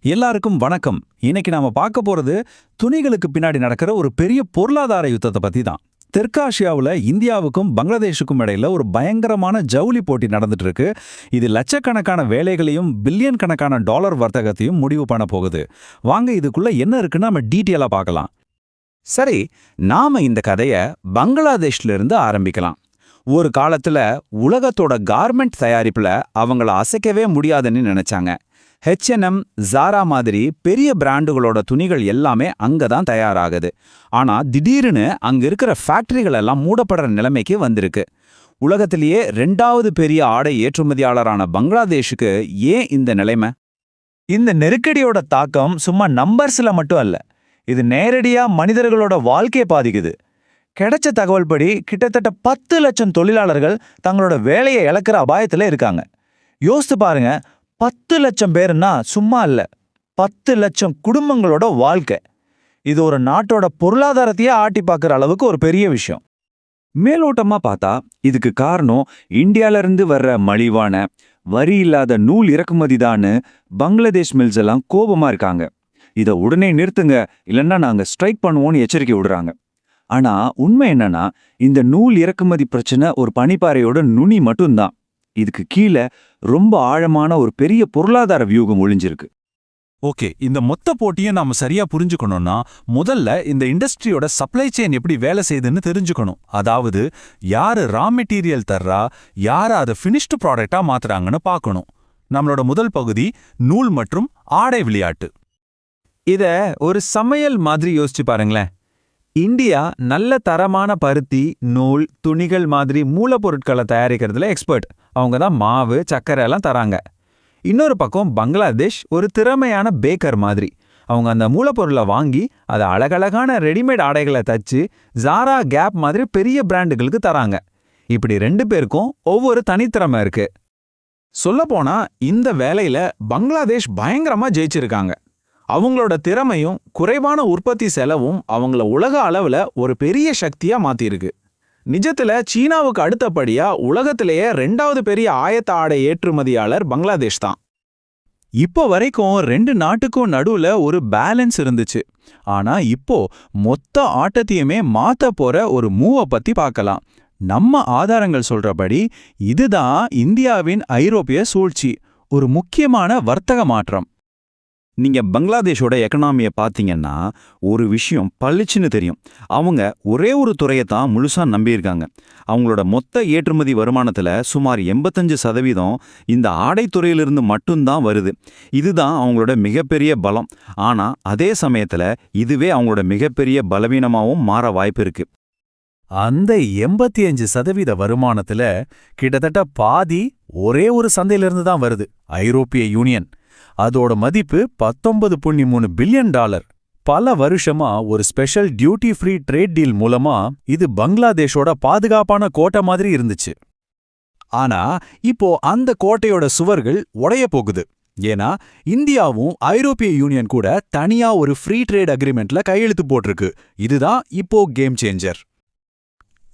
எல்லாருக்கும் வணக்கம். இன்னைக்கு நாம பார்க்க போறது துணிகளுக்கு பின்னாடி நடக்கிற ஒரு பெரிய பொருளாதார யுத்தத்தை பத்தி தான். தெற்காசியாவுல இந்தியாவுக்கும் பங்களாதேஷுக்கும் இடையில ஒரு பயங்கரமான ஜவுளி போட்டி நடந்துட்டு இருக்கு. இது லட்சக்கணக்கான வேலைகளையும் பில்லியன் கணக்கான டாலர் வர்த்தகத்தையும் முடிவு பண்ண போகுது. வாங்க இதுக்குள்ள என்ன இருக்குன்னு நம்ம டீட்டெயிலா பார்க்கலாம். சரி, நாம இந்த கதைய பங்களாதேஷ்ல இருந்து ஆரம்பிக்கலாம். ஒரு காலத்துல உலகத்தோட கார்மெண்ட் தயாரிப்புல அவங்கள அசைக்கவே முடியாதுன்னு நினைச்சாங்க. H&M, ஜாரா மாதிரி பெரிய பிராண்டுகளோட துணிகள் எல்லாமே அங்க தான் தயாராகுது. ஆனா திடீர்னு அங்க இருக்கிற ஃபேக்டரிகள் எல்லாம் மூடப்படுற நிலைமைக்கு வந்திருக்கு. உலகத்திலேயே 2வது பெரிய ஆடை ஏற்றுமதியாளரான பங்களாதேஷுக்கு ஏன் இந்த நிலைமை? இந்த நெருக்கடியோட தாக்கம் சும்மா நம்பர்ஸ்ல மட்டும் அல்ல, இது நேரடியா மனிதர்களோட வாழ்க்கையை பாதிக்குது. கிடைச்ச தகவல் படி கிட்டத்தட்ட 10 லட்சம் தொழிலாளர்கள் தங்களோட வேலையை இழக்கிற அபாயத்துல இருக்காங்க. யோசித்து பாருங்க, 10 லட்சம் பேருன்னா சும்மா இல்ல, 10 லட்சம் குடும்பங்களோட வாழ்க்கை. இது ஒரு நாட்டோட பொருளாதாரத்தையே ஆட்டி பார்க்குற அளவுக்கு ஒரு பெரிய விஷயம். மேலோட்டமா பார்த்தா இதுக்கு காரணம் இந்தியால இருந்து வர்ற மலிவான வரி இல்லாத நூல் இறக்குமதிதான்னு பங்களாதேஷ் மில்ஸ் எல்லாம் கோபமா இருக்காங்க. இதை உடனே நிறுத்துங்க, இல்லைன்னா நாங்க ஸ்ட்ரைக் பண்ணுவோம்னு எச்சரிக்கை விடுறாங்க. ஆனா உண்மை என்னன்னா, இந்த நூல் இறக்குமதி பிரச்சனை ஒரு பனிப்பாறையோட நுனி மட்டும்தான். இதுக்கு கீழே ரொம்ப ஆழமான ஒரு பெரிய பொருளாதார வியூகம் ஒளிஞ்சிருக்கு. ஓகே, இந்த மொத்த போட்டியை நாம சரியா புரிஞ்சுக்கணும்னா முதல்ல இந்த இண்டஸ்ட்ரியோட சப்ளை செயின் எப்படி வேலை செய்யுதுன்னு தெரிஞ்சுக்கணும். அதாவது யாரு ரா மெட்டீரியல் தர்றா, யாரு அதை ஃபினிஷ்டு ப்ராடக்டா மாத்துறாங்கன்னு பார்க்கணும். நம்மளோட முதல் பகுதி நூல் மற்றும் ஆடை விளையாட்டு. இத ஒரு சமையல் மாதிரி யோசிச்சு பாருங்களேன். இந்தியா நல்ல தரமான பருத்தி, நூல், துணிகள் மாதிரி மூலப்பொருட்களை தயாரிக்கிறதுல எக்ஸ்பர்ட். அவங்க தான் மாவு, சர்க்கரை எல்லாம் தராங்க. இன்னொரு பக்கம் பங்களாதேஷ் ஒரு திறமையான பேக்கர் மாதிரி. அவங்க அந்த மூலப்பொருளை வாங்கி அதை அழகழகான ரெடிமேட் ஆடைகளை தச்சு ஜாரா, கேப் மாதிரி பெரிய பிராண்டுகளுக்கு தராங்க. இப்படி 2 பேருக்கும் ஒவ்வொரு தனித்திறமை இருக்கு. சொல்லப்போனா இந்த வேலையில பங்களாதேஷ் பயங்கரமா ஜெயிச்சிருக்காங்க. அவங்களோட திறமையும் குறைவான உற்பத்தி செலவும் அவங்கள உலக அளவுல ஒரு பெரிய சக்தியா மாத்திருக்கு. நிஜத்துல சீனாவுக்கு அடுத்தபடியா உலகத்திலேயே 2வது பெரிய ஆயத்த ஆடை ஏற்றுமதியாளர் பங்களாதேஷ் தான். இப்போ வரைக்கும் 2 நாட்டுக்கும் நடுவுல ஒரு பேலன்ஸ் இருந்துச்சு. ஆனா இப்போ மொத்த ஆட்டத்தையுமே மாத்த போற ஒரு மூவை பத்தி பார்க்கலாம். நம்ம ஆதாரங்கள் சொல்றபடி இதுதான் இந்தியாவின் ஐரோப்பிய சூழ்ச்சி, ஒரு முக்கியமான வர்த்தக மாற்றம். நீங்க பங்களாதேஷோட எக்கனாமியை பார்த்தீங்கன்னா ஒரு விஷயம் பளிச்சுன்னு தெரியும். அவங்க ஒரே ஒரு துறையை தான் முழுசா நம்பியிருக்காங்க. அவங்களோட மொத்த ஏற்றுமதி வருமானத்துல சுமார் 85% இந்த ஆடைத்துறையிலிருந்து மட்டும்தான் வருது. இதுதான் அவங்களோட மிகப்பெரிய பலம். ஆனா அதே சமயத்துல இதுவே அவங்களோட மிகப்பெரிய பலவீனமாவும் மாற வாய்ப்பு இருக்கு. அந்த 85% வருமானத்துல கிட்டத்தட்ட பாதி ஒரே ஒரு சந்தையிலிருந்து தான் வருது, ஐரோப்பிய யூனியன். அதோட மதிப்பு $19.3 பில்லியன். பல வருஷமா ஒரு special duty free trade deal மூலமா இது பங்களாதேஷோட பாதுகாப்பான கோட்டை மாதிரி இருந்துச்சு. ஆனா இப்போ அந்த கோட்டையோட சுவர்கள் உடைய போகுது. ஏன்னா இந்தியாவும் ஐரோப்பிய யூனியன் கூட தனியா ஒரு ஃப்ரீ ட்ரேட் அக்ரிமெண்ட்ல கையெழுத்து போட்டிருக்கு. இதுதான் இப்போ கேம் சேஞ்சர்.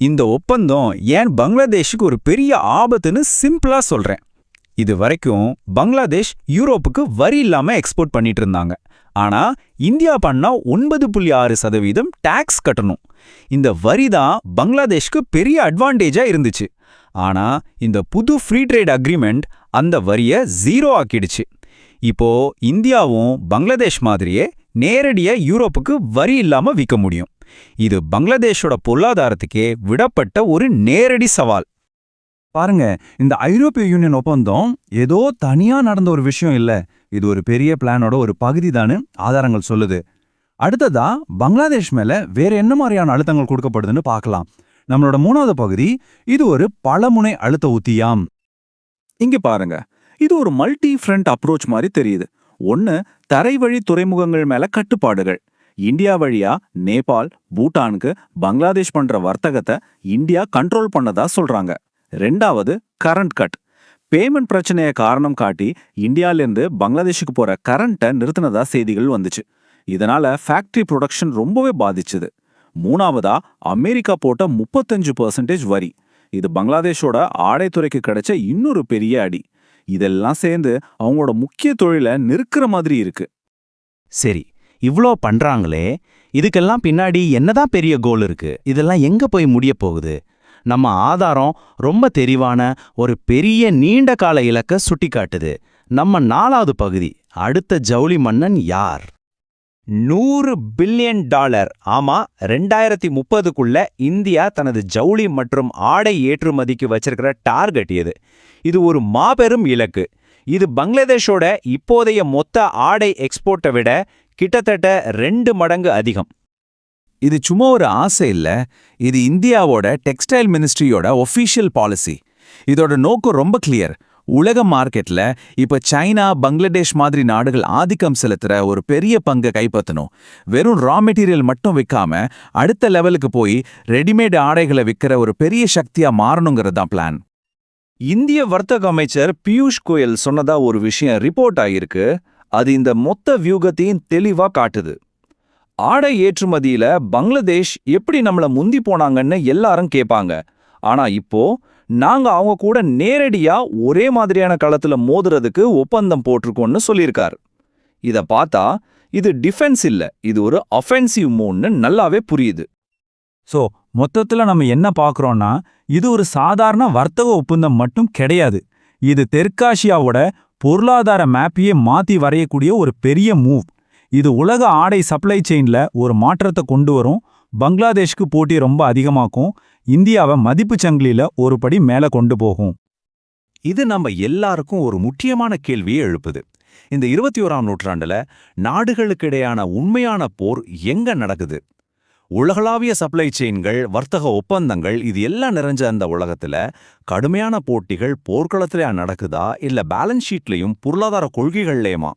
இந்த ஒப்பந்தம் ஏன் பங்களாதேஷுக்கு ஒரு பெரிய ஆபத்துன்னு சிம்பிளா சொல்றேன். இது வரைக்கும் பங்களாதேஷ் யூரோப்புக்கு வரி இல்லாம எக்ஸ்போர்ட் பண்ணிட்டு இருந்தாங்க. ஆனா இந்தியா பண்ணா 9.6% டாக்ஸ் கட்டணும். இந்த வரி தான் பங்களாதேஷ்க்கு பெரிய அட்வான்டேஜா இருந்துச்சு. ஆனா இந்த புது ஃப்ரீ ட்ரேட் அக்ரிமெண்ட் அந்த வரியை 0 ஆக்கிடுச்சு. இப்போ இந்தியாவும் பங்களாதேஷ் மாதிரியே நேரடியா யூரோப்புக்கு வரி இல்லாம விற்க முடியும். இது பங்களாதேஷோட பொருளாதாரத்துக்கே விடப்பட்ட ஒரு நேரடி சவால். பாருங்க, இந்த ஐரோப்பிய யூனியன் ஒப்பந்தம் ஏதோ தனியா நடந்த ஒரு விஷயம் இல்ல, இது ஒரு பெரிய பிளானோட ஒரு பகுதி தானு ஆதாரங்கள் சொல்லுது. அடுத்ததா பங்களாதேஷ் மேல வேற என்ன மாதிரியான அழுத்தங்கள் கொடுக்கப்படுதுன்னு பார்க்கலாம். நம்மளோட 3வது பகுதி, இது ஒரு பலமுனை அழுத்த உத்தியாம். இங்க பாருங்க, இது ஒரு மல்டி ஃப்ரண்ட் அப்ரோச் மாதிரி தெரியுது. ஒன்னு, தரைவழி துறைமுகங்கள் மேல கட்டுப்பாடுகள். இந்தியா வழியா நேபாள், பூட்டானுக்கு பங்களாதேஷ் பண்ற வர்த்தகத்தை இந்தியா கண்ட்ரோல் பண்ணதா சொல்றாங்க. 2வது, கரண்ட் கட். பேமெண்ட் பிரச்சனையை காரணம் காட்டி இந்தியாவிலேருந்து பங்களாதேஷுக்கு போற கரண்ட்டை நிறுத்தினதா செய்திகள் வந்துச்சு. இதனால ஃபேக்டரி ப்ரொடக்ஷன் ரொம்பவே பாதிச்சுது. 3வதா, அமெரிக்கா போட்ட 35% வரி. இது பங்களாதேஷோட ஆடைத்துறைக்கு கிடைச்ச இன்னொரு பெரிய அடி. இதெல்லாம் சேர்ந்து அவங்களோட முக்கிய தொழிலை நிறுக்கிற மாதிரி இருக்கு. சரி, இவ்ளோ பண்றாங்களே, இதுக்கெல்லாம் பின்னாடி என்னதான் பெரிய கோல் இருக்கு? இதெல்லாம் எங்க போய் முடிய போகுது? நம்ம ஆதாரம் ரொம்ப தெளிவான ஒரு பெரிய நீண்ட கால இலக்க சுட்டிக்காட்டுது. நம்ம 4வது பகுதி, அடுத்த ஜவுளி மன்னன் யார்? $100 பில்லியன். ஆமா, 2030க்குள்ள இந்தியா தனது ஜவுளி மற்றும் ஆடை ஏற்றுமதிக்கு வச்சிருக்கிற டார்கெட் இது. இது ஒரு மாபெரும் இலக்கு. இது பங்களாதேஷோட இப்போதைய மொத்த ஆடை எக்ஸ்போர்ட்டை விட கிட்டத்தட்ட 2 மடங்கு அதிகம். இது சும்மா ஒரு ஆசை இல்ல, இது இந்தியாவோட டெக்ஸ்டைல் மினிஸ்ட்ரியோட ஒஃபிஷியல் பாலிசி. இதோட நோக்கம் ரொம்ப கிளியர். உலக மார்க்கெட்ல இப்ப சைனா, பங்களாதேஷ் மாதிரி நாடுகள் ஆதிக்கம் செலுத்துற ஒரு பெரிய பங்கை கைப்பற்றணும். வெறும் ரா மெட்டீரியல் மட்டும் விற்காம அடுத்த லெவலுக்கு போய் ரெடிமேட் ஆடைகளை விற்கிற ஒரு பெரிய சக்தியா மாறணுங்கிறது தான் பிளான். இந்திய வர்த்தக அமைச்சர் பியூஷ் கோயல் சொன்னதா ஒரு விஷயம் ரிப்போர்ட் ஆகியிருக்கு. அது இந்த மொத்த வியூகத்தையும் தெளிவா காட்டுது. ஆடை ஏற்றுமதியில பங்களாதேஷ் எப்படி நம்மள முந்தி போனாங்கன்னு எல்லாரும் கேட்பாங்க. ஆனா இப்போ நாங்க அவங்க கூட நேரடியா ஒரே மாதிரியான களத்துல மோதுறதுக்கு ஒப்பந்தம் போட்டிருக்கோம்னு சொல்லியிருக்கார். இத பார்த்தா இது டிஃபென்ஸ் இல்ல, இது ஒரு அஃபென்சிவ் மூவ்னு நல்லாவே புரியுது. ஸோ மொத்தத்துல நம்ம என்ன பார்க்குறோம்னா, இது ஒரு சாதாரண வர்த்தக ஒப்பந்தம் மட்டும் கிடையாது. இது தெற்காசியாவோட பொருளாதார மேப்பையே மாத்தி வரையக்கூடிய ஒரு பெரிய மூவ். இது உலக ஆடை சப்ளை செயின்ல ஒரு மாற்றத்தை கொண்டு வரும். பங்களாதேஷ்க்கு போட்டி ரொம்ப அதிகமாக்கும். இந்தியாவை மதிப்பு சங்கிலியில ஒரு படி மேல கொண்டு போகும். இது நம்ம எல்லாருக்கும் ஒரு முக்கியமான கேள்வியை எழுப்புது. இந்த 21ஆம் நூற்றாண்டுல நாடுகளுக்கிடையான உண்மையான போர் எங்க நடக்குது? உலகளாவிய சப்ளை செயின்கள், வர்த்தக ஒப்பந்தங்கள், இது எல்லாம் நிறைஞ்ச அந்த உலகத்துல கடுமையான போட்டிகள் போர்க்களத்திலே நடக்குதா, இல்ல பேலன்ஸ் ஷீட்லயும் பொருளாதார கொள்கைகள்லயுமா?